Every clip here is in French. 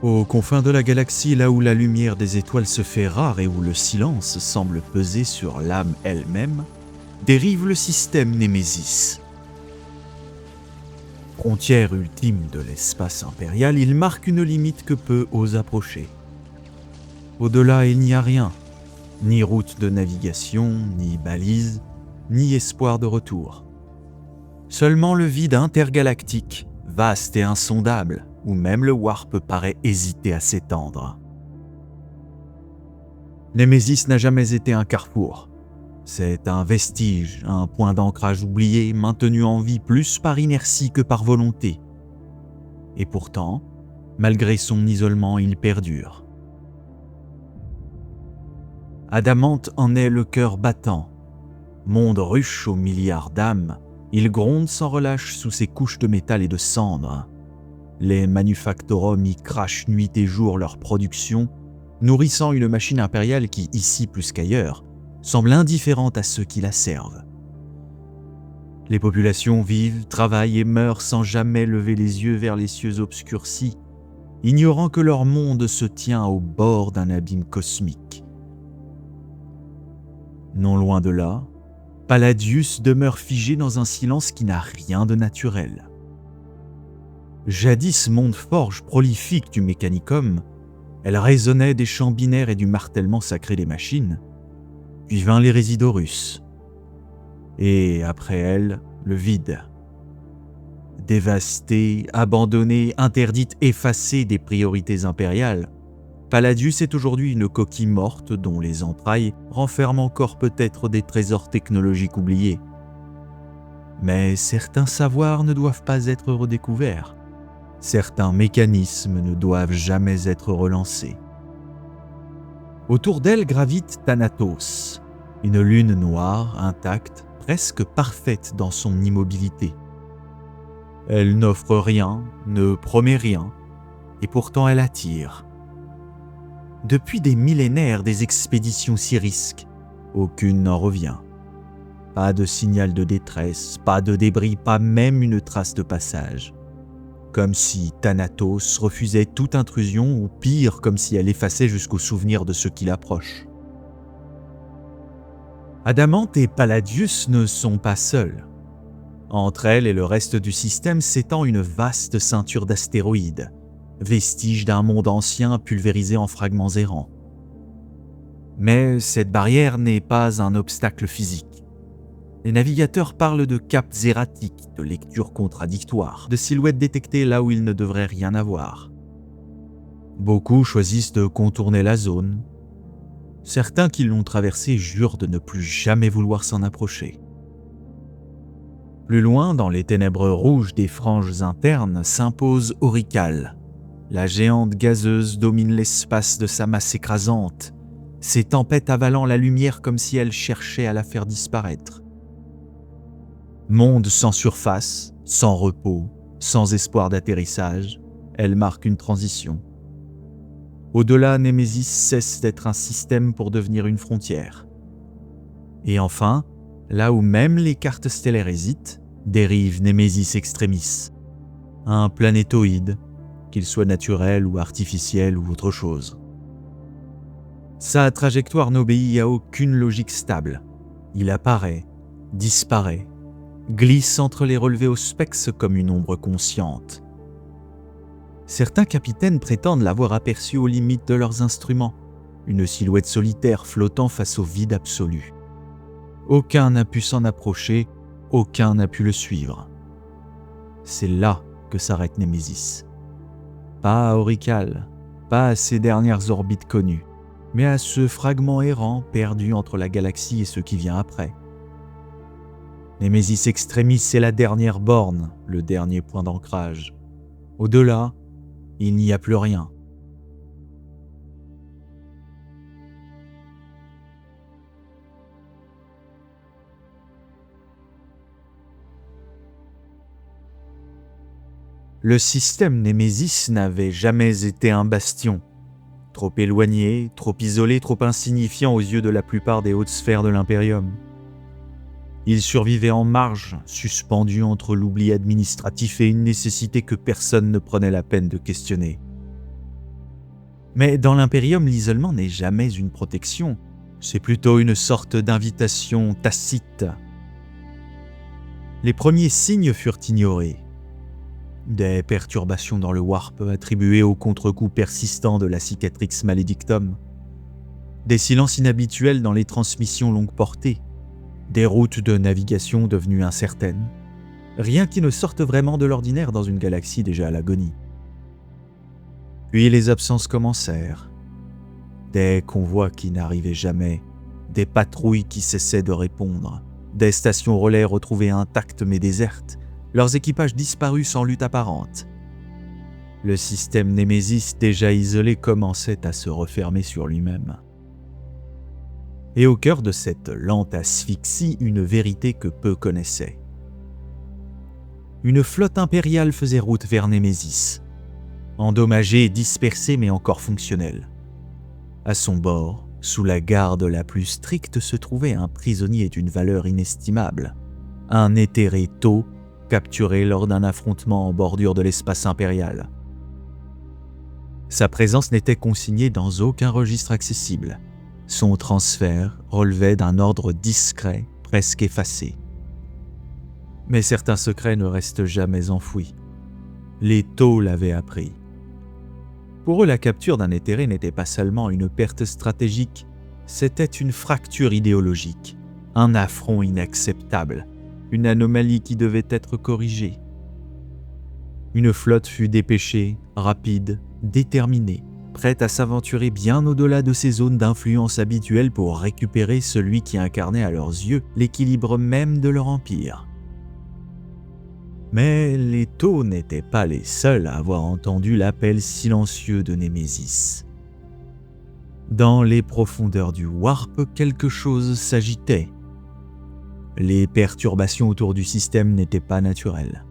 Aux confins de la galaxie, là où la lumière des étoiles se fait rare et où le silence semble peser sur l'âme elle-même, dérive le système Némésis. Frontière ultime de l'espace impérial, il marque une limite que peu osent approcher. Au-delà, il n'y a rien, ni route de navigation, ni balise, ni espoir de retour. Seulement le vide intergalactique, vaste et insondable, où même le warp paraît hésiter à s'étendre. Némésis n'a jamais été un carrefour. C'est un vestige, un point d'ancrage oublié, maintenu en vie plus par inertie que par volonté. Et pourtant, malgré son isolement, il perdure. Adamante en est le cœur battant. Monde ruche aux milliards d'âmes, il gronde sans relâche sous ses couches de métal et de cendres. Les manufactorums y crachent nuit et jour leur production, nourrissant une machine impériale qui, ici plus qu'ailleurs, semble indifférente à ceux qui la servent. Les populations vivent, travaillent et meurent sans jamais lever les yeux vers les cieux obscurcis, ignorant que leur monde se tient au bord d'un abîme cosmique. Non loin de là, Palladius demeure figé dans un silence qui n'a rien de naturel. Jadis monde forge prolifique du mécanicum, elle résonnait des champs binaires et du martèlement sacré des machines, puis vint l'hérésie d'Horus, et après elle, le vide. Dévastée, abandonnée, interdite, effacée des priorités impériales, Palladius est aujourd'hui une coquille morte dont les entrailles renferment encore peut-être des trésors technologiques oubliés. Mais certains savoirs ne doivent pas être redécouverts. Certains mécanismes ne doivent jamais être relancés. Autour d'elle gravite Thanatos, une lune noire, intacte, presque parfaite dans son immobilité. Elle n'offre rien, ne promet rien, et pourtant elle attire. Depuis des millénaires, des expéditions s'y risquent, aucune n'en revient. Pas de signal de détresse, pas de débris, pas même une trace de passage. Comme si Thanatos refusait toute intrusion, ou pire, comme si elle effaçait jusqu'au souvenir de ceux qui l'approchent. Adamante et Palladius ne sont pas seuls. Entre elle et le reste du système s'étend une vaste ceinture d'astéroïdes, vestiges d'un monde ancien pulvérisé en fragments errants. Mais cette barrière n'est pas un obstacle physique. Les navigateurs parlent de caps erratiques, de lectures contradictoires, de silhouettes détectées là où il ne devrait rien avoir. Beaucoup choisissent de contourner la zone. Certains qui l'ont traversée jurent de ne plus jamais vouloir s'en approcher. Plus loin, dans les ténèbres rouges des franges internes, s'impose Aurical. La géante gazeuse domine l'espace de sa masse écrasante, ses tempêtes avalant la lumière comme si elle cherchait à la faire disparaître. Monde sans surface, sans repos, sans espoir d'atterrissage, elle marque une transition. Au-delà, Némésis cesse d'être un système pour devenir une frontière. Et enfin, là où même les cartes stellaires hésitent, dérive Némésis Extremis, un planétoïde, qu'il soit naturel ou artificiel ou autre chose. Sa trajectoire n'obéit à aucune logique stable. Il apparaît, disparaît, glisse entre les relevés au spex comme une ombre consciente. Certains capitaines prétendent l'avoir aperçu aux limites de leurs instruments, une silhouette solitaire flottant face au vide absolu. Aucun n'a pu s'en approcher, aucun n'a pu le suivre. C'est là que s'arrête Némésis. Pas à Aurical, pas à ses dernières orbites connues, mais à ce fragment errant perdu entre la galaxie et ce qui vient après. Némésis Extremis, c'est la dernière borne, le dernier point d'ancrage. Au-delà, il n'y a plus rien. Le système Némésis n'avait jamais été un bastion. Trop éloigné, trop isolé, trop insignifiant aux yeux de la plupart des hautes sphères de l'Imperium. Il survivait en marge, suspendu entre l'oubli administratif et une nécessité que personne ne prenait la peine de questionner. Mais dans l'Imperium, l'isolement n'est jamais une protection, c'est plutôt une sorte d'invitation tacite. Les premiers signes furent ignorés. Des perturbations dans le warp attribuées au contre-coup persistant de la Cicatrix Maledictum, des silences inhabituels dans les transmissions longue portée, des routes de navigation devenues incertaines, rien qui ne sorte vraiment de l'ordinaire dans une galaxie déjà à l'agonie. Puis les absences commencèrent, des convois qui n'arrivaient jamais, des patrouilles qui cessaient de répondre, des stations relais retrouvées intactes mais désertes, leurs équipages disparus sans lutte apparente. Le système Némésis déjà isolé commençait à se refermer sur lui-même. Et au cœur de cette lente asphyxie, une vérité que peu connaissaient. Une flotte impériale faisait route vers Némésis, endommagée et dispersée mais encore fonctionnelle. À son bord, sous la garde la plus stricte, se trouvait un prisonnier d'une valeur inestimable, un éthéré Tau capturé lors d'un affrontement en bordure de l'espace impérial. Sa présence n'était consignée dans aucun registre accessible. Son transfert relevait d'un ordre discret, presque effacé. Mais certains secrets ne restent jamais enfouis. Les Tau l'avaient appris. Pour eux, la capture d'un éthéré n'était pas seulement une perte stratégique, c'était une fracture idéologique, un affront inacceptable, une anomalie qui devait être corrigée. Une flotte fut dépêchée, rapide, déterminée, prête à s'aventurer bien au-delà de ces zones d'influence habituelles pour récupérer celui qui incarnait à leurs yeux l'équilibre même de leur empire. Mais les Tau n'étaient pas les seuls à avoir entendu l'appel silencieux de Némésis. Dans les profondeurs du Warp, quelque chose s'agitait. Les perturbations autour du système n'étaient pas naturelles.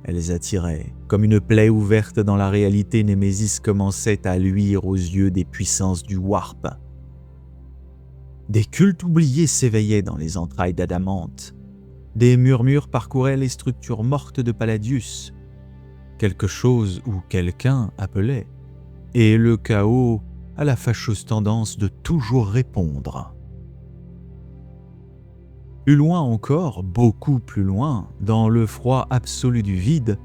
Elles attiraient. Comme une plaie ouverte dans la réalité, Némésis commençait à luire aux yeux des puissances du Warp. Des cultes oubliés s'éveillaient dans les entrailles d'Adamante. Des murmures parcouraient les structures mortes de Palladius. Quelque chose ou quelqu'un appelait. Et le chaos a la fâcheuse tendance de toujours répondre. Plus loin encore, beaucoup plus loin, dans le froid absolu du vide,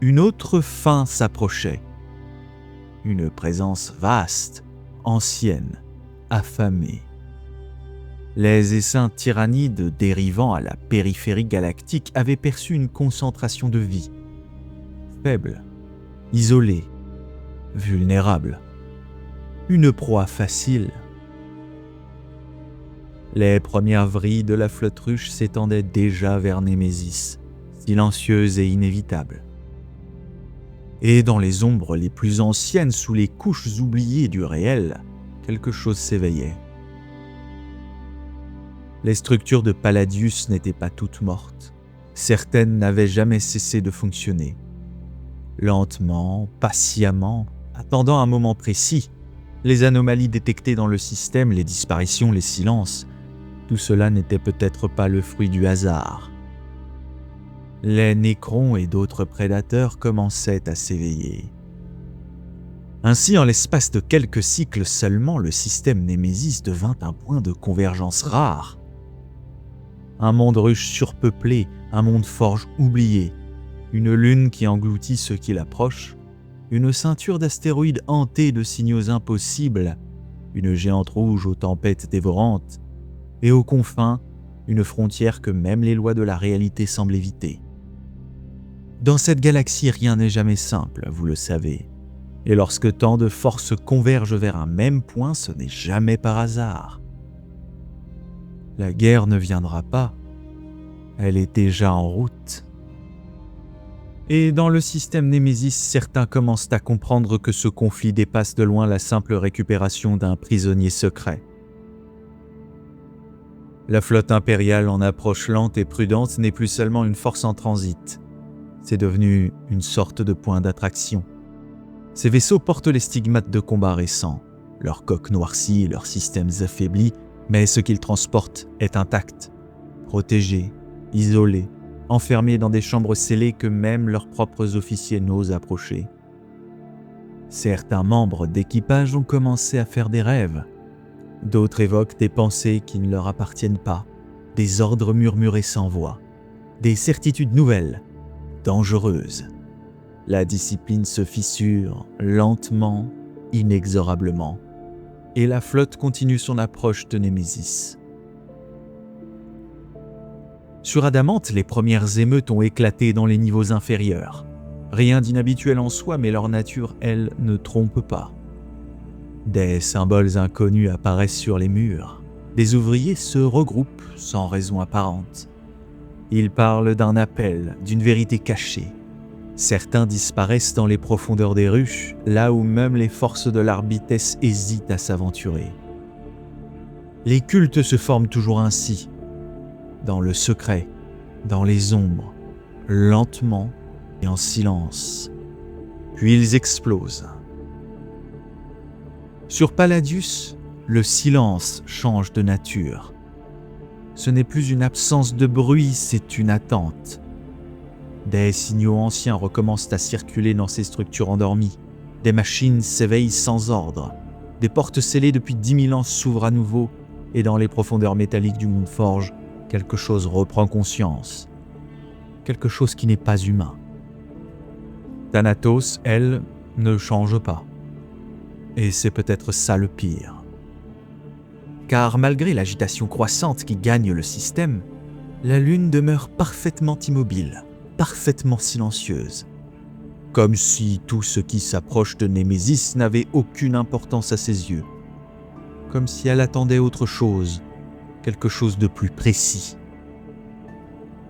une autre fin s'approchait. Une présence vaste, ancienne, affamée. Les essaims tyrannides dérivant à la périphérie galactique avaient perçu une concentration de vie. Faible, isolée, vulnérable. Une proie facile. Les premières vrilles de la flotte ruche s'étendaient déjà vers Némésis, silencieuses et inévitables. Et dans les ombres les plus anciennes, sous les couches oubliées du réel, quelque chose s'éveillait. Les structures de Palladius n'étaient pas toutes mortes. Certaines n'avaient jamais cessé de fonctionner. Lentement, patiemment, attendant un moment précis, les anomalies détectées dans le système, les disparitions, les silences, tout cela n'était peut-être pas le fruit du hasard. Les nécrons et d'autres prédateurs commençaient à s'éveiller. Ainsi, en l'espace de quelques cycles seulement, le système Némésis devint un point de convergence rare. Un monde ruche surpeuplé, un monde forge oublié, une lune qui engloutit ceux qui l'approchent, une ceinture d'astéroïdes hantée de signaux impossibles, une géante rouge aux tempêtes dévorantes, et aux confins, une frontière que même les lois de la réalité semblent éviter. Dans cette galaxie, rien n'est jamais simple, vous le savez. Et lorsque tant de forces convergent vers un même point, ce n'est jamais par hasard. La guerre ne viendra pas, elle est déjà en route. Et dans le système Némésis, certains commencent à comprendre que ce conflit dépasse de loin la simple récupération d'un prisonnier secret. La flotte impériale en approche lente et prudente n'est plus seulement une force en transit. C'est devenu une sorte de point d'attraction. Ces vaisseaux portent les stigmates de combats récents, leurs coques noircies, leurs systèmes affaiblis, mais ce qu'ils transportent est intact, protégé, isolé, enfermés dans des chambres scellées que même leurs propres officiers n'osent approcher. Certains membres d'équipage ont commencé à faire des rêves. D'autres évoquent des pensées qui ne leur appartiennent pas, des ordres murmurés sans voix, des certitudes nouvelles, dangereuses. La discipline se fissure lentement, inexorablement, et la flotte continue son approche de Némésis. Sur Adamante, les premières émeutes ont éclaté dans les niveaux inférieurs. Rien d'inhabituel en soi, mais leur nature, elle, ne trompe pas. Des symboles inconnus apparaissent sur les murs. Des ouvriers se regroupent sans raison apparente. Ils parlent d'un appel, d'une vérité cachée. Certains disparaissent dans les profondeurs des ruches, là où même les forces de l'Arbitesse hésitent à s'aventurer. Les cultes se forment toujours ainsi, dans le secret, dans les ombres, lentement et en silence. Puis ils explosent. Sur Palladius, le silence change de nature. Ce n'est plus une absence de bruit, c'est une attente. Des signaux anciens recommencent à circuler dans ces structures endormies. Des machines s'éveillent sans ordre. Des portes scellées depuis 10 000 ans s'ouvrent à nouveau, et dans les profondeurs métalliques du monde forge, quelque chose reprend conscience. Quelque chose qui n'est pas humain. Thanatos, elle, ne change pas. Et c'est peut-être ça le pire. Car malgré l'agitation croissante qui gagne le système, la Lune demeure parfaitement immobile, parfaitement silencieuse. Comme si tout ce qui s'approche de Némésis n'avait aucune importance à ses yeux. Comme si elle attendait autre chose, quelque chose de plus précis.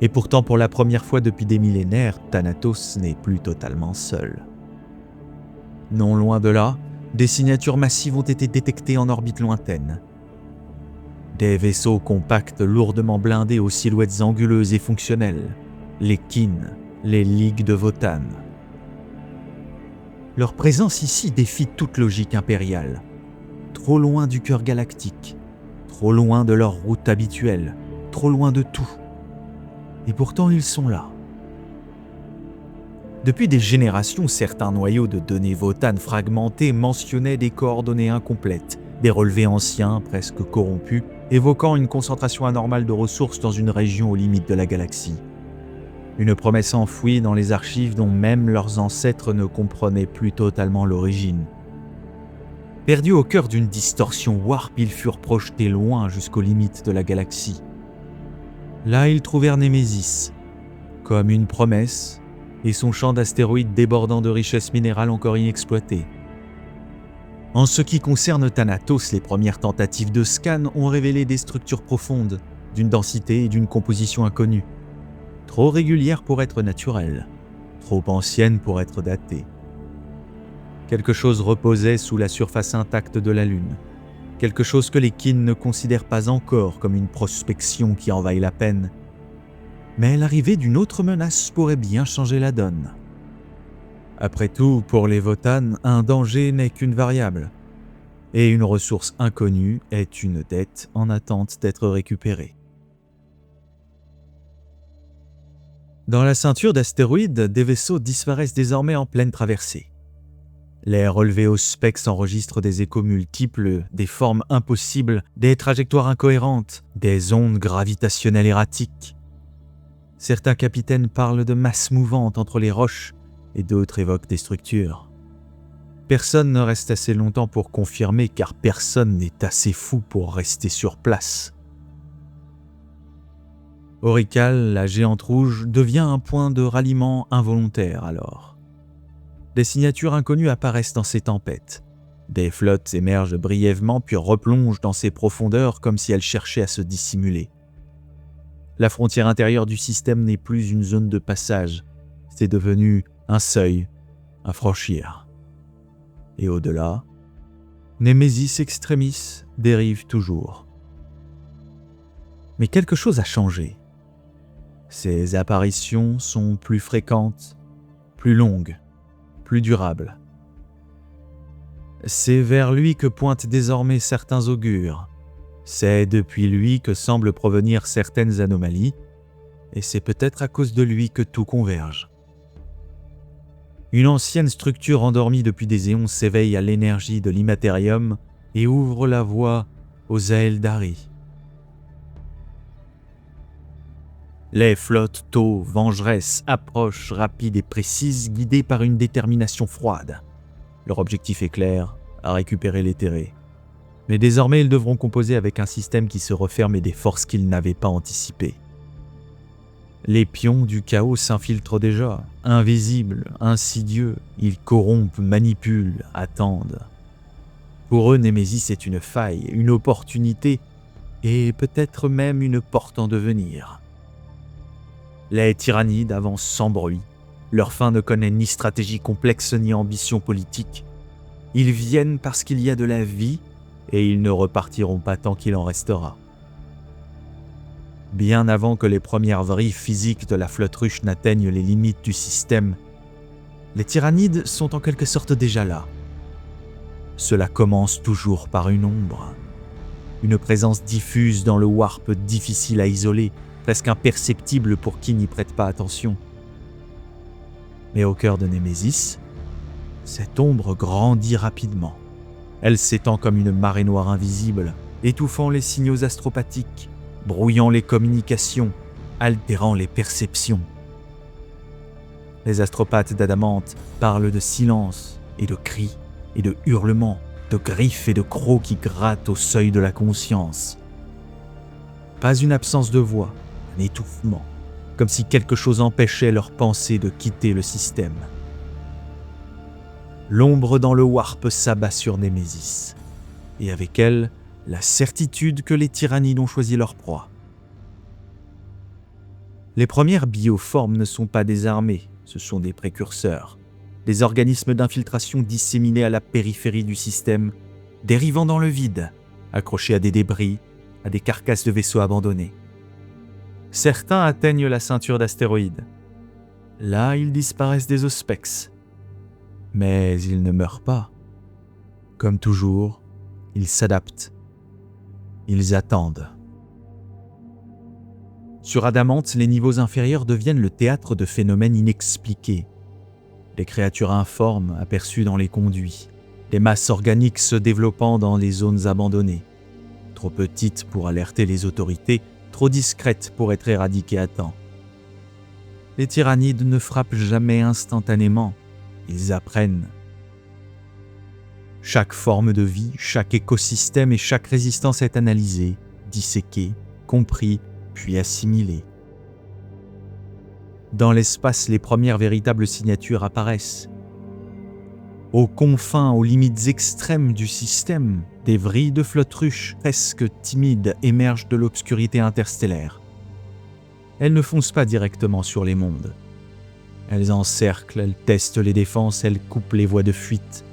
Et pourtant, pour la première fois depuis des millénaires, Thanatos n'est plus totalement seul. Non loin de là, des signatures massives ont été détectées en orbite lointaine. Des vaisseaux compacts lourdement blindés aux silhouettes anguleuses et fonctionnelles, les Kin, les Ligues de Votan. Leur présence ici défie toute logique impériale. Trop loin du cœur galactique, trop loin de leur route habituelle, trop loin de tout. Et pourtant ils sont là. Depuis des générations, certains noyaux de données Votan fragmentés mentionnaient des coordonnées incomplètes, des relevés anciens, presque corrompus, évoquant une concentration anormale de ressources dans une région aux limites de la galaxie. Une promesse enfouie dans les archives dont même leurs ancêtres ne comprenaient plus totalement l'origine. Perdus au cœur d'une distorsion warp, ils furent projetés loin jusqu'aux limites de la galaxie. Là, ils trouvèrent Némésis, comme une promesse, et son champ d'astéroïdes débordant de richesses minérales encore inexploitées. En ce qui concerne Thanatos, les premières tentatives de scan ont révélé des structures profondes, d'une densité et d'une composition inconnues, trop régulières pour être naturelles, trop anciennes pour être datées. Quelque chose reposait sous la surface intacte de la Lune, quelque chose que les Kin ne considèrent pas encore comme une prospection qui en vaille la peine. Mais l'arrivée d'une autre menace pourrait bien changer la donne. Après tout, pour les Votan, un danger n'est qu'une variable, et une ressource inconnue est une dette en attente d'être récupérée. Dans la ceinture d'astéroïdes, des vaisseaux disparaissent désormais en pleine traversée. Les relevés au SPEX enregistrent des échos multiples, des formes impossibles, des trajectoires incohérentes, des ondes gravitationnelles erratiques. Certains capitaines parlent de masses mouvantes entre les roches et d'autres évoquent des structures. Personne ne reste assez longtemps pour confirmer car personne n'est assez fou pour rester sur place. Aurical, la géante rouge, devient un point de ralliement involontaire alors. Des signatures inconnues apparaissent dans ces tempêtes. Des flottes émergent brièvement puis replongent dans ces profondeurs comme si elles cherchaient à se dissimuler. La frontière intérieure du système n'est plus une zone de passage, c'est devenu un seuil à franchir. Et au-delà, Némésis Extremis dérive toujours. Mais quelque chose a changé. Ces apparitions sont plus fréquentes, plus longues, plus durables. C'est vers lui que pointent désormais certains augures. C'est depuis lui que semblent provenir certaines anomalies, et c'est peut-être à cause de lui que tout converge. Une ancienne structure endormie depuis des éons s'éveille à l'énergie de l'immatérium et ouvre la voie aux Aeldari. Les flottes tôt, vengeresses, approchent rapides et précises, guidées par une détermination froide. Leur objectif est clair, à récupérer l'éthéré. Mais désormais, ils devront composer avec un système qui se referme et des forces qu'ils n'avaient pas anticipées. Les pions du chaos s'infiltrent déjà, invisibles, insidieux, ils corrompent, manipulent, attendent. Pour eux, Némésis est une faille, une opportunité et peut-être même une porte en devenir. Les tyrannides avancent sans bruit, leur fin ne connaît ni stratégie complexe ni ambition politique. Ils viennent parce qu'il y a de la vie et ils ne repartiront pas tant qu'il en restera. Bien avant que les premières vrilles physiques de la flotte ruche n'atteignent les limites du système, les tyrannides sont en quelque sorte déjà là. Cela commence toujours par une ombre, une présence diffuse dans le warp difficile à isoler, presque imperceptible pour qui n'y prête pas attention. Mais au cœur de Némésis, cette ombre grandit rapidement. Elle s'étend comme une marée noire invisible, étouffant les signaux astropathiques, brouillant les communications, altérant les perceptions. Les astropathes d'Adamante parlent de silence et de cris et de hurlements, de griffes et de crocs qui grattent au seuil de la conscience. Pas une absence de voix, un étouffement, comme si quelque chose empêchait leur pensée de quitter le système. L'ombre dans le warp s'abat sur Némésis, et avec elle, la certitude que les tyrannides ont choisi leur proie. Les premières bioformes ne sont pas des armées, ce sont des précurseurs, des organismes d'infiltration disséminés à la périphérie du système, dérivant dans le vide, accrochés à des débris, à des carcasses de vaisseaux abandonnés. Certains atteignent la ceinture d'astéroïdes. Là, ils disparaissent des auspex. Mais ils ne meurent pas. Comme toujours, ils s'adaptent. Ils attendent. Sur Adamante, les niveaux inférieurs deviennent le théâtre de phénomènes inexpliqués. Des créatures informes aperçues dans les conduits, des masses organiques se développant dans les zones abandonnées, trop petites pour alerter les autorités, trop discrètes pour être éradiquées à temps. Les tyrannides ne frappent jamais instantanément, ils apprennent. Chaque forme de vie, chaque écosystème et chaque résistance est analysée, disséquée, compris, puis assimilée. Dans l'espace, les premières véritables signatures apparaissent. Aux confins, aux limites extrêmes du système, des vrilles de flottes ruches presque timides émergent de l'obscurité interstellaire. Elles ne foncent pas directement sur les mondes. Elles encerclent, elles testent les défenses, elles coupent les voies de fuite.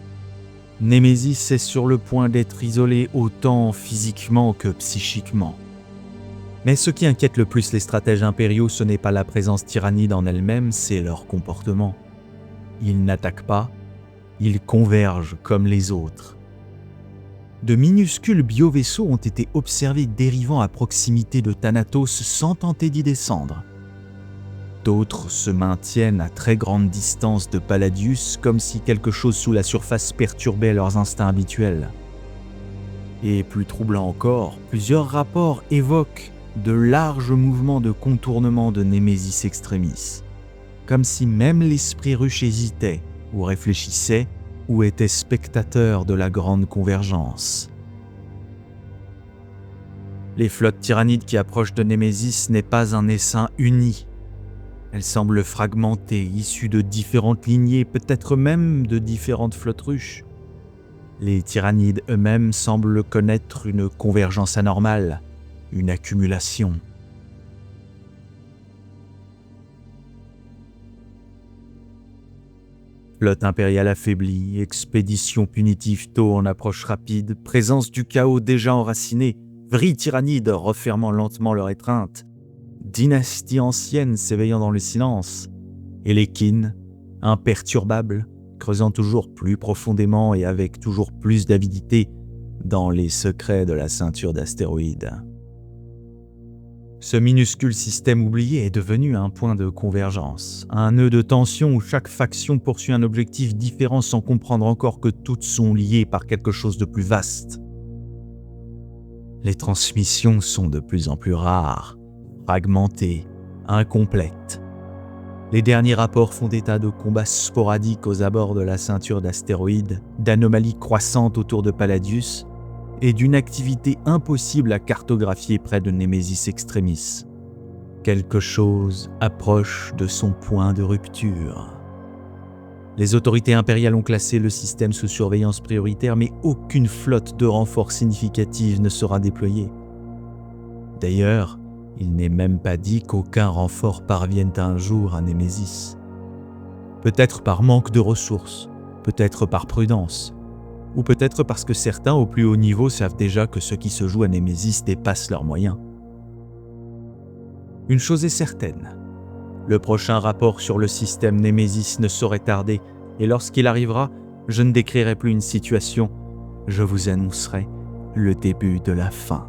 Némésis est sur le point d'être isolée autant physiquement que psychiquement. Mais ce qui inquiète le plus les stratèges impériaux, ce n'est pas la présence tyrannide en elle-même, c'est leur comportement. Ils n'attaquent pas, ils convergent comme les autres. De minuscules biovaisseaux ont été observés dérivant à proximité de Thanatos sans tenter d'y descendre. D'autres se maintiennent à très grande distance de Palladius, comme si quelque chose sous la surface perturbait leurs instincts habituels. Et plus troublant encore, plusieurs rapports évoquent de larges mouvements de contournement de Némésis Extremis, comme si même l'esprit ruche hésitait, ou réfléchissait, ou était spectateur de la grande convergence. Les flottes tyrannides qui approchent de Némésis n'est pas un essaim uni. Elles semblent fragmentées, issues de différentes lignées, peut-être même de différentes flottes ruches. Les tyrannides eux-mêmes semblent connaître une convergence anormale, une accumulation. Flotte impériale affaiblie, expédition punitive tôt en approche rapide, présence du chaos déjà enraciné, vrilles tyrannides refermant lentement leur étreinte, dynastie ancienne s'éveillant dans le silence, et les kin, imperturbables, creusant toujours plus profondément et avec toujours plus d'avidité dans les secrets de la ceinture d'astéroïdes. Ce minuscule système oublié est devenu un point de convergence, un nœud de tension où chaque faction poursuit un objectif différent sans comprendre encore que toutes sont liées par quelque chose de plus vaste. Les transmissions sont de plus en plus rares, fragmentées, incomplètes. Les derniers rapports font état de combats sporadiques aux abords de la ceinture d'astéroïdes, d'anomalies croissantes autour de Palladius et d'une activité impossible à cartographier près de Nemesis Extremis. Quelque chose approche de son point de rupture. Les autorités impériales ont classé le système sous surveillance prioritaire, mais aucune flotte de renfort significative ne sera déployée. D'ailleurs, il n'est même pas dit qu'aucun renfort parvienne un jour à Nemesis. Peut-être par manque de ressources, peut-être par prudence, ou peut-être parce que certains au plus haut niveau savent déjà que ce qui se joue à Nemesis dépasse leurs moyens. Une chose est certaine, le prochain rapport sur le système Nemesis ne saurait tarder, et lorsqu'il arrivera, je ne décrirai plus une situation, je vous annoncerai le début de la fin.